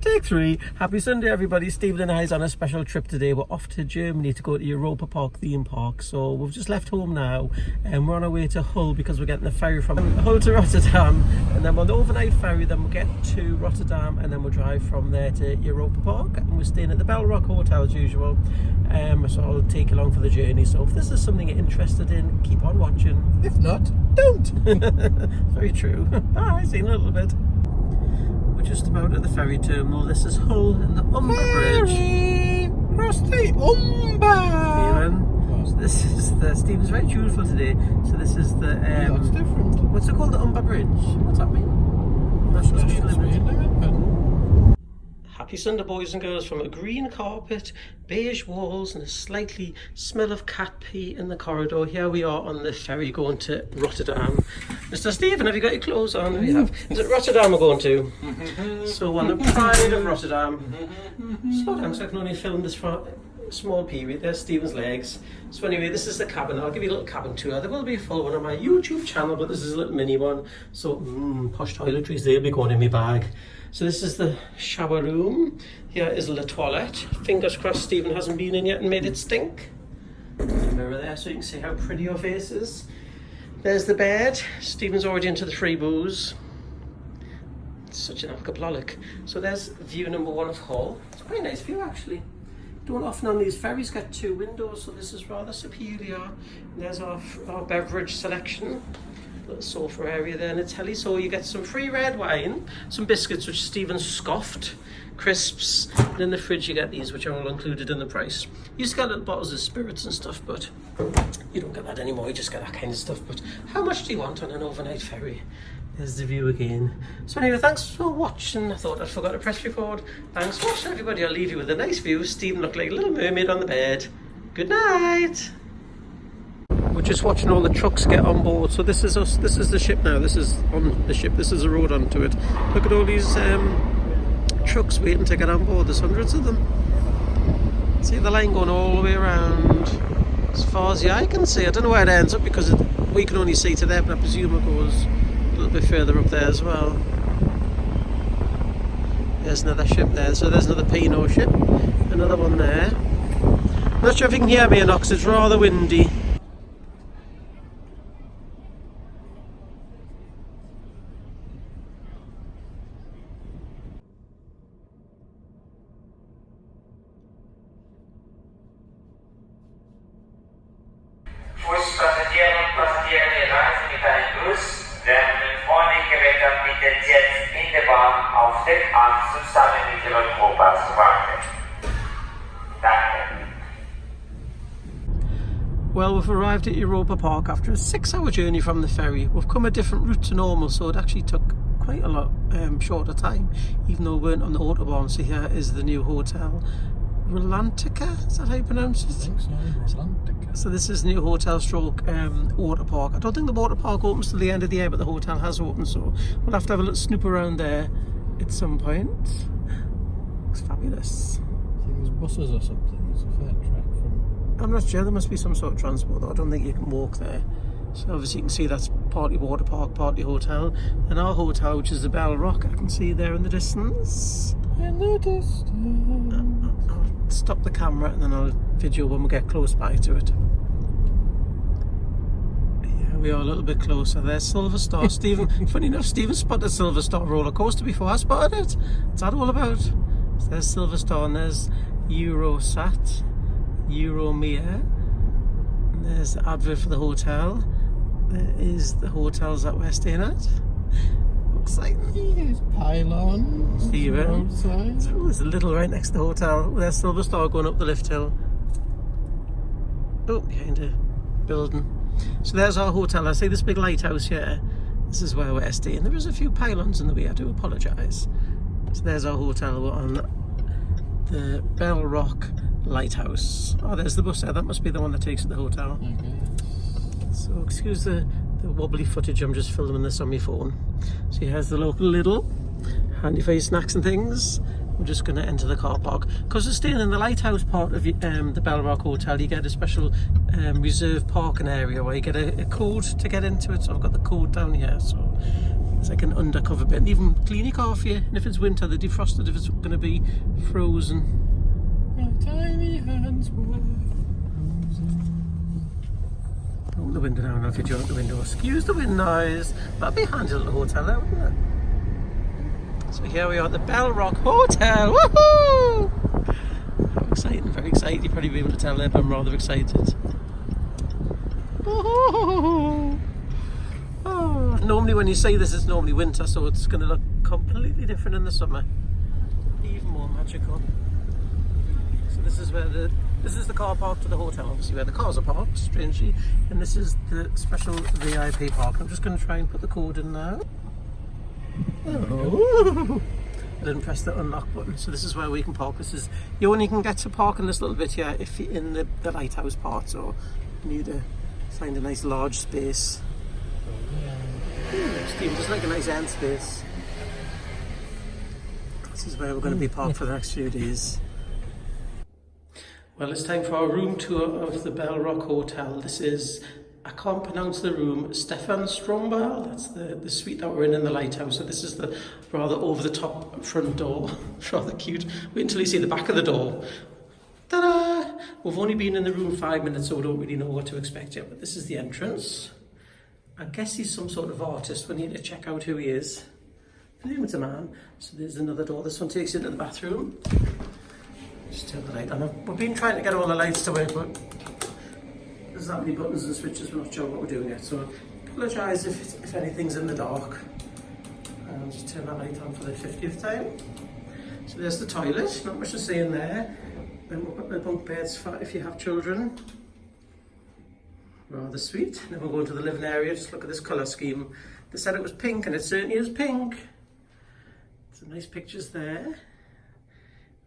Take 3. Happy Sunday, everybody. Stephen and I is on a special trip today. We're off to Germany to go to Europa Park theme park. So we've just left home now and we're on our way to Hull because we're getting a ferry from Hull to Rotterdam. And then on the overnight ferry, then we'll get to Rotterdam and then we'll drive from there to Europa Park. And we're staying at the Bell Rock Hotel as usual. So I'll take you along for the journey. So if this is something you're interested in, keep on watching. If not, don't. Very true. Bye. See you in a little bit. Just about at the ferry terminal. This is Hull and the Humber Bridge. Cross the Humber. So this is the Stephen's very tuneful today. So this is the that's different. What's it called? The Humber Bridge. What's that mean? National Speed Limit. Happy Sunday, boys and girls, from a green carpet, beige walls and a slightly smell of cat pee in the corridor. Here we are on the ferry going to Rotterdam. Mr. Stephen, have you got your clothes on? We have. Is it Rotterdam we're going to? So on the pride of Rotterdam. Slow down so I can only film this for a small period. There's Stephen's legs. So anyway, this is the cabin. I'll give you a little cabin tour. There will be a full one on my YouTube channel, but this is a little mini one. So posh toiletries, they'll be going in my bag. So this is the shower room. Here is the toilet. Fingers crossed Stephen hasn't been in yet and made it stink. Mirror there so you can see how pretty your face is. There's the bed. Stephen's already into the free booze. It's such an alcoholic. So there's view number 1 of Hull. It's quite a nice view actually. Don't often on these ferries get 2 windows, so this is rather superior. And there's our beverage selection. Little sofa area there and a telly, so you get some free red wine, some biscuits which Stephen scoffed, crisps, and in the fridge you get these which are all included in the price. You used to get little bottles of spirits and stuff, but you don't get that anymore, you just get that kind of stuff. But how much do you want on an overnight ferry? There's the view again. So anyway, thanks for watching. I thought I'd forgot to press record. Thanks for watching, everybody. I'll leave you with a nice view. Stephen looked like a little mermaid on the bed. Good night. We're just watching all the trucks get on board. So this is us. This is the ship now. This is on the ship. This is a road onto it. Look at all these trucks waiting to get on board. There's hundreds of them. See the line going all the way around as far as the eye can see. I don't know where it ends up because we can only see to there, but I presume it goes a little bit further up there as well. There's another ship there. So there's another P&O ship. Another one there. Not sure if you can hear me or not because it's rather windy. Passagieren und Passagiere, die reisen mit einem Bus, werden freundlich gebeten, bitte jetzt in der Bahn auf Deck an, zusammen mit Europa zu warten. Danke. Well, we've arrived at Europa Park after a 6-hour journey from the ferry. We've come a different route to normal, so it actually took quite a lot shorter time, even though we weren't on the autobahn. So here is the new hotel. Rolantica, is that how you pronounce it? I think so, Rolantica. So this is the new hotel stroke water park. I don't think the water park opens till the end of the year, but the hotel has opened, so we'll have to have a little snoop around there at some point. Looks fabulous. I think there's buses or something. It's a fair track from... I'm not sure, there must be some sort of transport though. I don't think you can walk there. So obviously you can see that's partly water park, partly hotel. And our hotel, which is the Bell Rock, I can see there in the distance. In the distance. I'll stop the camera and then I'll video when we get close by to it. Yeah, we are a little bit closer. There's Silver Star. Stephen, funny enough, Stephen spotted Silver Star roller coaster before I spotted it. What's that all about? So there's Silver Star and there's Eurosat, Euromere. And there's the advert for the hotel. There is the hotels that we're staying at. Exciting. There's pylon. Stephen. So there's a little right next to the hotel. There's Silver Star going up the lift hill. Oh, behind a building. So there's our hotel. I see this big lighthouse here. This is where we're staying. There is a few pylons in the way. I do apologise. So there's our hotel. We're on the Bell Rock Lighthouse. Oh, there's the bus there. That must be the one that takes to the hotel. Okay. So excuse the wobbly footage, I'm just filming this on my phone. So here's the local Lidl, handy for your snacks and things. We're just going to enter the car park. Because we're staying in the lighthouse part of the Bell Rock Hotel, you get a special reserved parking area where you get a code to get into it. So I've got the code down here. So It's like an undercover bit. And even clean your car for you. And if it's winter, they defrost it if it's going to be frozen. My tiny hands were frozen. Open the window now, if you join the window. Excuse the wind noise. That'd be handy at the hotel there, wouldn't it? So here we are at the Bell Rock Hotel. Woohoo! How exciting, very excited. You'll probably be able to tell there, but I'm rather excited. Oh. Normally when you say this, it's normally winter, so it's going to look completely different in the summer. Even more magical. So this is where this is the car park to the hotel, obviously where the cars are parked, strangely. And this is the special VIP park. I'm just going to try and put the code in now. Oh. I didn't press the unlock button, so this is where we can park. This is, you only can get to park in this little bit here if you're in the lighthouse part, so you need to find a nice large space. Steve, just like a nice end space. This is where we're going to be parked for the next few days. Well, it's time for our room tour of the Bell Rock Hotel. This is, I can't pronounce the room, Stefan Strombal. That's the suite that we're in the lighthouse. So this is the rather over-the-top front door. Rather cute. Wait until you see the back of the door. Ta-da! We've only been in the room 5 minutes, so we don't really know what to expect yet. But this is the entrance. I guess he's some sort of artist. We need to check out who he is. I presume it's a man. So there's another door. This one takes you into the bathroom. Just turn the light on. We've been trying to get all the lights to work, but there's that many buttons and switches, we're not sure what we're doing yet. So apologise if anything's in the dark. And just turn that light on for the 50th time. So there's the toilet, not much to see in there. Then we've got the bunk beds for if you have children. Rather sweet. Then we'll go into the living area, just look at this colour scheme. They said it was pink, and it certainly is pink. Some nice pictures there.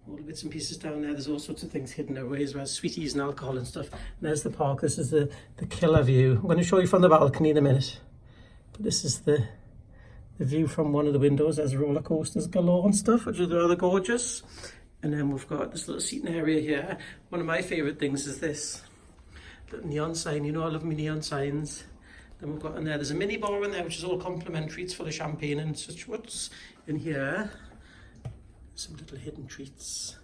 All the bits and pieces down there. There's all sorts of things hidden away as well, sweeties and alcohol and stuff. And there's the park. This is the killer view. I'm going to show you from the balcony in a minute. But this is the view from one of the windows. There's roller coasters galore and stuff, which is rather gorgeous. And then we've got this little seating area here. One of my favourite things is this little neon sign. You know I love my neon signs. Then we've got in there's a mini bar in there, which is all complimentary. It's full of champagne and such. What's in here? Some little hidden treats.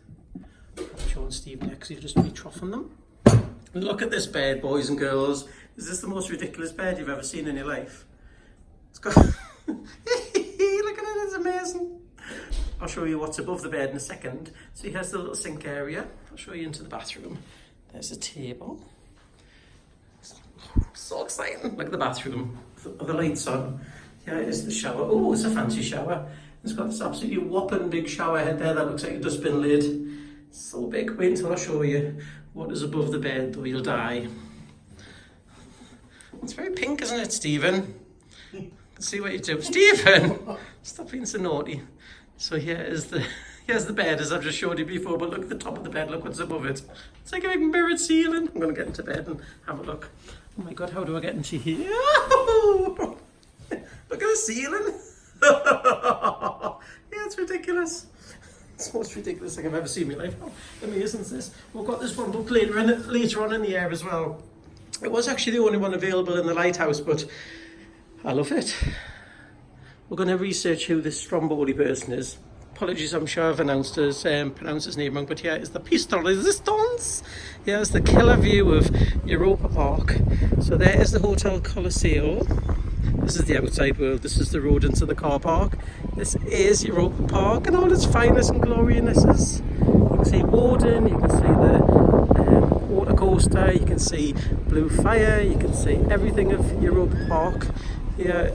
I'm showing Steve next, he'll just be troughing them. And look at this bed, boys and girls. Is this the most ridiculous bed you've ever seen in your life? It's got look at it, it's amazing. I'll show you what's above the bed in a second. So here's the little sink area. I'll show you into the bathroom. There's a table. So exciting. Look at the bathroom. The lights on. Here is the shower. Oh, it's a fancy shower. It's got this absolutely whopping big shower head there that looks like a dustbin lid. So big. Wait until I show you what is above the bed, though you'll die. It's very pink, isn't it, Stephen? See what you do. Stephen! Stop being so naughty. So here's the bed, as I've just showed you before, but look at the top of the bed, look what's above it. It's like a big mirrored ceiling. I'm going to get into bed and have a look. Oh my God, how do I get into here? Look at the ceiling. Yeah, it's ridiculous. It's the most ridiculous thing I've ever seen in my life. How amazing is this? We've got this one book later on in the air as well. It was actually the only one available in the lighthouse, but I love it. We're going to research who this Stromboli person is. Apologies, I'm sure I've pronounced his name wrong, but here is the piece de resistance. Here's the killer view of Europa Park. So there is the Hotel Colosseo. This is the outside world. This is the road into the car park. This is Europa Park and all its finest and gloriousnesses. You can see Warden, you can see the water coaster, you can see Blue Fire, you can see everything of Europa Park. Here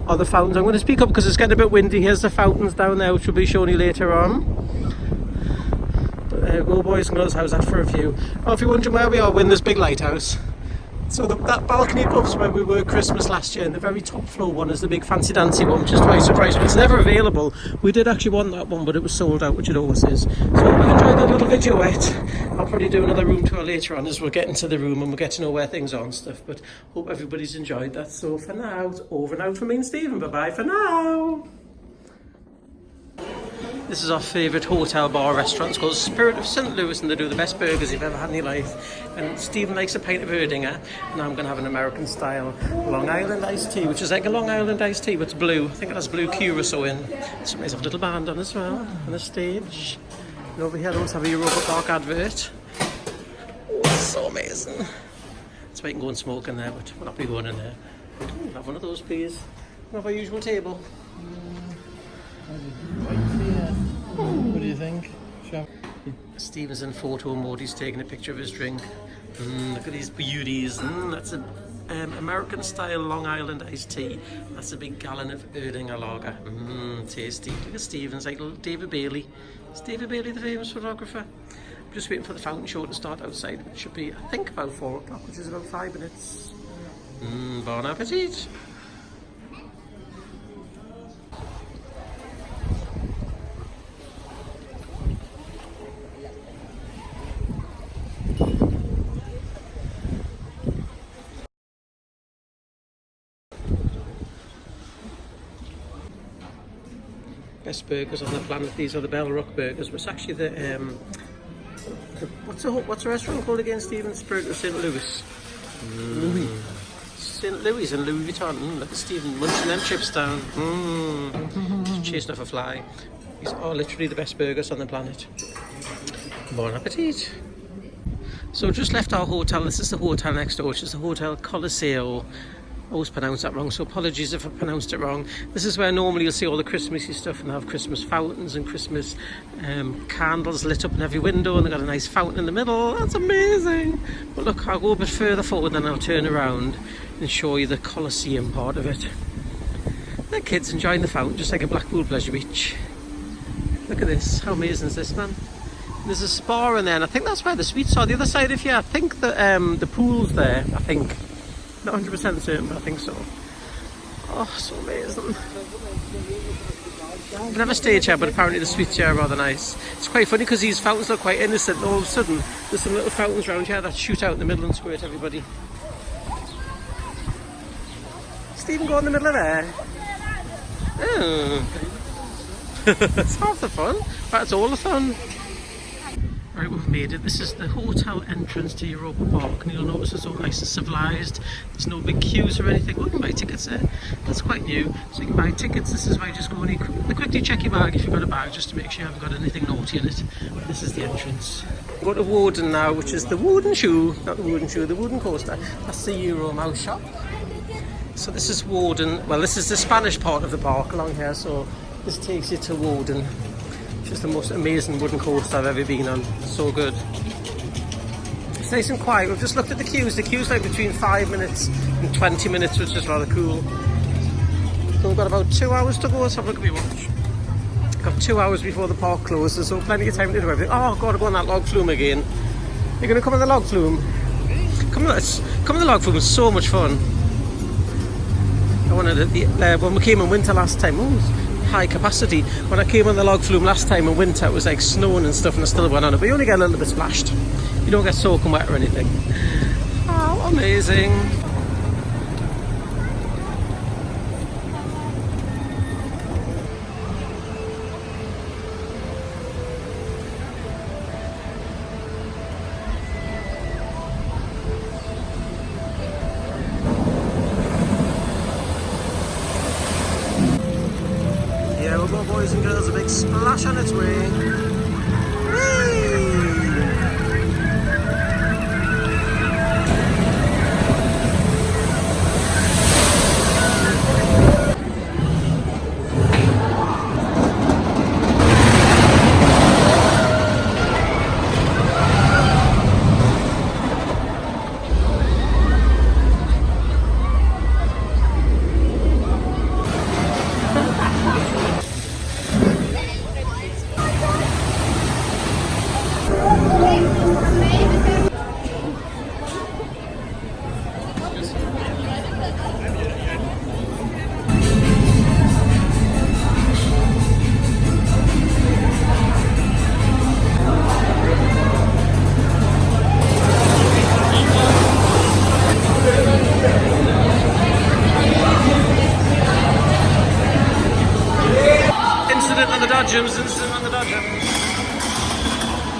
are the fountains. I'm going to speak up because it's getting a bit windy. Here's the fountains down there, which will be shown you later on. But there you go, boys and girls, how's that for a view? Oh, if you're wondering where we are, we're in this big lighthouse. So that balcony above's where we were Christmas last year, and the very top floor one is the big fancy dancy one, which is twice the price, but it's never available. We did actually want that one, but it was sold out, which it always is. So hope you've enjoyed that little videoette. I'll probably do another room tour later on as we're getting to the room and we'll get to know where things are and stuff, but hope everybody's enjoyed that. So for now, it's over and out from me and Stephen. Bye bye for now. This is our favourite hotel bar restaurant. It's called Spirit of St. Louis, and they do the best burgers you've ever had in your life. And Stephen likes a pint of Erdinger, and I'm going to have an American style Long Island iced tea, which is like a Long Island iced tea, but it's blue. I think it has blue curacao in. Somebody's have a little band on as well, on the stage. And over here, I also have a Europa Park advert. Oh, it's so amazing. So we can go and smoke in there, but we'll not be going in there. Ooh, have one of those, please. We'll have our usual table. What do you think? Stephen's in photo mode. He's taking a picture of his drink. Look at these beauties. That's an American style Long Island iced tea. That's a big gallon of Erdinger lager. Tasty. Look at Stephen's like little David Bailey. Is David Bailey the famous photographer? I'm just waiting for the fountain show to start outside, which should be, I think, about 4 o'clock, which is about 5 minutes. Bon appetit. Best burgers on the planet. These are the Bell Rock burgers. It's actually the what's the restaurant called again, Stephen? Spirit of St. Louis. Louis. St. Louis and Louis Vuitton. Look at Stephen munching them chips down. He's chasing off a fly. These are literally the best burgers on the planet. Bon appetit. So just left our hotel. This is the hotel next door, which is the Hotel Coliseo. I always pronounce that wrong, so apologies if I pronounced it wrong. This is where normally you'll see all the Christmassy stuff, and they have Christmas fountains and Christmas candles lit up in every window, and they've got a nice fountain in the middle. That's amazing. But look, I'll go a bit further forward, then I'll turn around and show you the Coliseum part of it. The kids enjoying the fountain just like a Blackpool Pleasure Beach. Look at this. How amazing is this, man? There's a spa in there, and I think that's where the suites are. The other side of here, I think the pool's there, I think. Not 100% certain, but I think so. Oh, so amazing. I've never stayed here, but apparently the suites here are rather nice. It's quite funny because these fountains look quite innocent, and all of a sudden there's some little fountains around here that shoot out in the middle and squirt everybody. Stephen, go in the middle of there. Oh. It's half the fun. That's all the fun. Right, we've made it. This is the hotel entrance to Europa Park, and you'll notice it's all nice and civilised. There's no big queues or anything. Oh, you can buy tickets there. That's quite new. So you can buy tickets. This is where you just go and you quickly check your bag if you've got a bag, just to make sure you haven't got anything naughty in it. This is the entrance. Go to Woden now, which is the wooden shoe. Not the wooden shoe, the wooden coaster. That's the Euro Mouse shop. So this is Woden. Well, this is the Spanish part of the park along here, so this takes you to Woden. Just the most amazing wooden coaster I've ever been on. So good. It's nice and quiet. We've just looked at the queues. The queue's like between 5 minutes and 20 minutes, which is rather cool. So we've got about 2 hours to go. Let's have a look at my watch. Got 2 hours before the park closes, so plenty of time to do everything. Oh, I've got to go on that log flume again. You're going to come on the log flume? Come on the log flume. It's so much fun. I wanted it when we came in winter last time. Oh, high capacity. When I came on the log flume last time in winter, it was like snowing and stuff, and I still went on it, but you only get a little bit splashed. You don't get soaking wet or anything. Oh, amazing. Yeah, we've got boys and girls, a big splash on its way. Whee!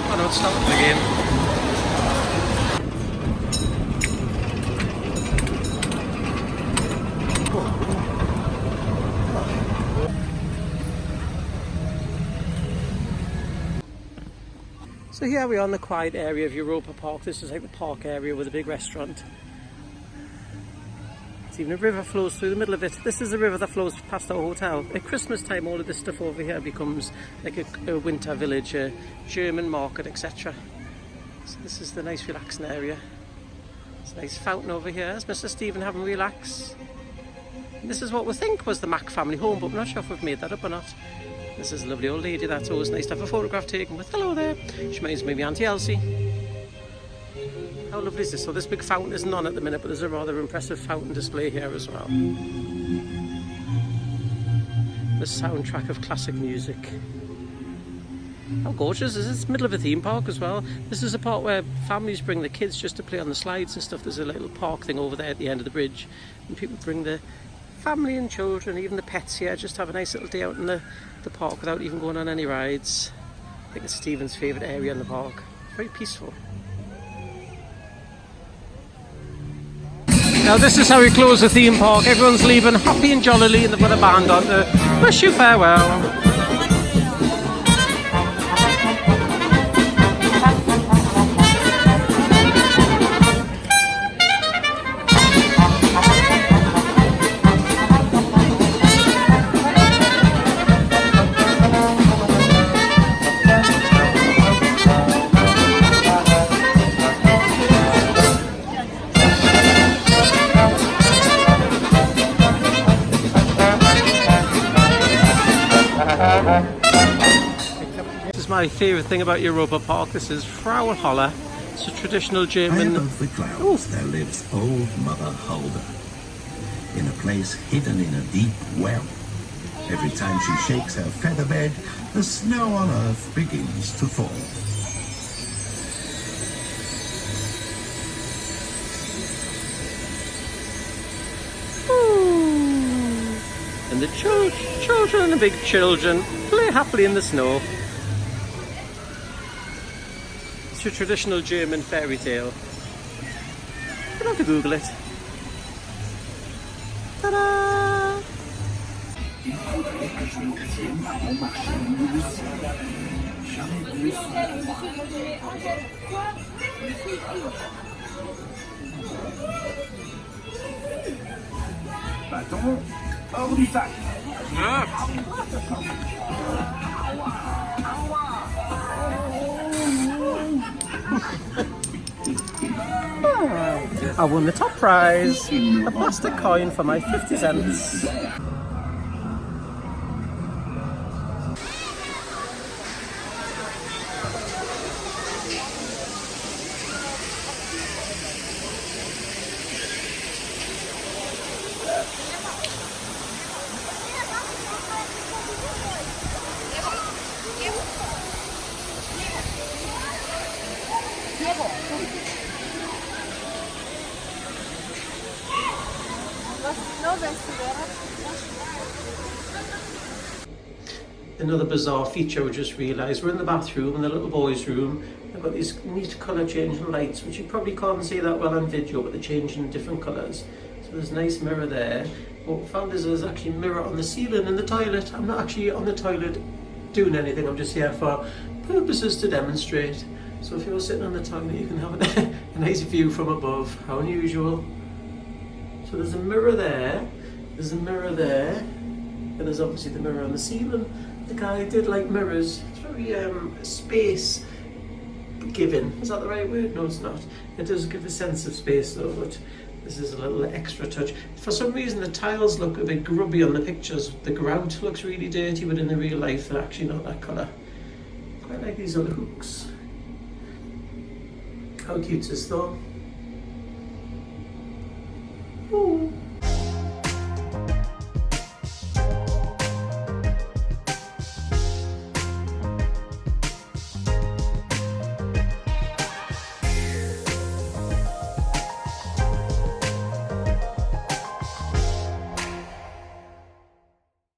Oh no, it's stopping again. So here we are in the quiet area of Europa Park. This is like the park area with a big restaurant. There's even a river flows through the middle of it. This is a river that flows past our hotel. At Christmas time, all of this stuff over here becomes like a winter village, a German market, etc. So this is the nice relaxing area. There's a nice fountain over here. There's Mr. Stephen having a relax. And this is what we think was the Mac family home, but we're not sure if we've made that up or not. This is a lovely old lady. That's always nice to have a photograph taken with. Hello there. She reminds me of my Auntie Elsie. How lovely is this? So this big fountain isn't on at the minute, but there's a rather impressive fountain display here as well. The soundtrack of classic music. How gorgeous is this? It's middle of a theme park as well. This is a part where families bring the kids just to play on the slides and stuff. There's a little park thing over there at the end of the bridge, and people bring the family and children, even the pets here, just have a nice little day out in the park without even going on any rides. I think it's Stephen's favourite area in the park. Very peaceful. Now this is how we close the theme park. Everyone's leaving happy and jollily, and they've got a band on to wish you farewell. This is my favourite thing about Europa Park. This is Frau Holler. It's a traditional German... High above the clouds there lives old Mother Hulda, in a place hidden in a deep well. Every time she shakes her feather bed, the snow on earth begins to fall. And the children and the big children play happily in the snow. It's a traditional German fairy tale. You don't have to Google it. Ta-da! Bâton hors du sac. I won the top prize, a plastic coin for my 50 cents. Another bizarre feature we just realised, we're in the bathroom, in the little boys' room. They've got these neat colour changing lights, which you probably can't see that well on video, but they're changing different colours. So there's a nice mirror there. What we found is there's actually a mirror on the ceiling in the toilet. I'm not actually on the toilet doing anything, I'm just here for purposes to demonstrate. So if you're sitting on the toilet, you can have a nice view from above. How unusual. So there's a mirror there, there's a mirror there, and there's obviously the mirror on the ceiling. The guy did like mirrors. It's very space giving. Is that the right word? No, it's not. It does give a sense of space though, but this is a little extra touch. For some reason the tiles look a bit grubby on the pictures. The grout looks really dirty, but in the real life they're actually not that colour. Quite like these other hooks. How cute is this though? Ooh.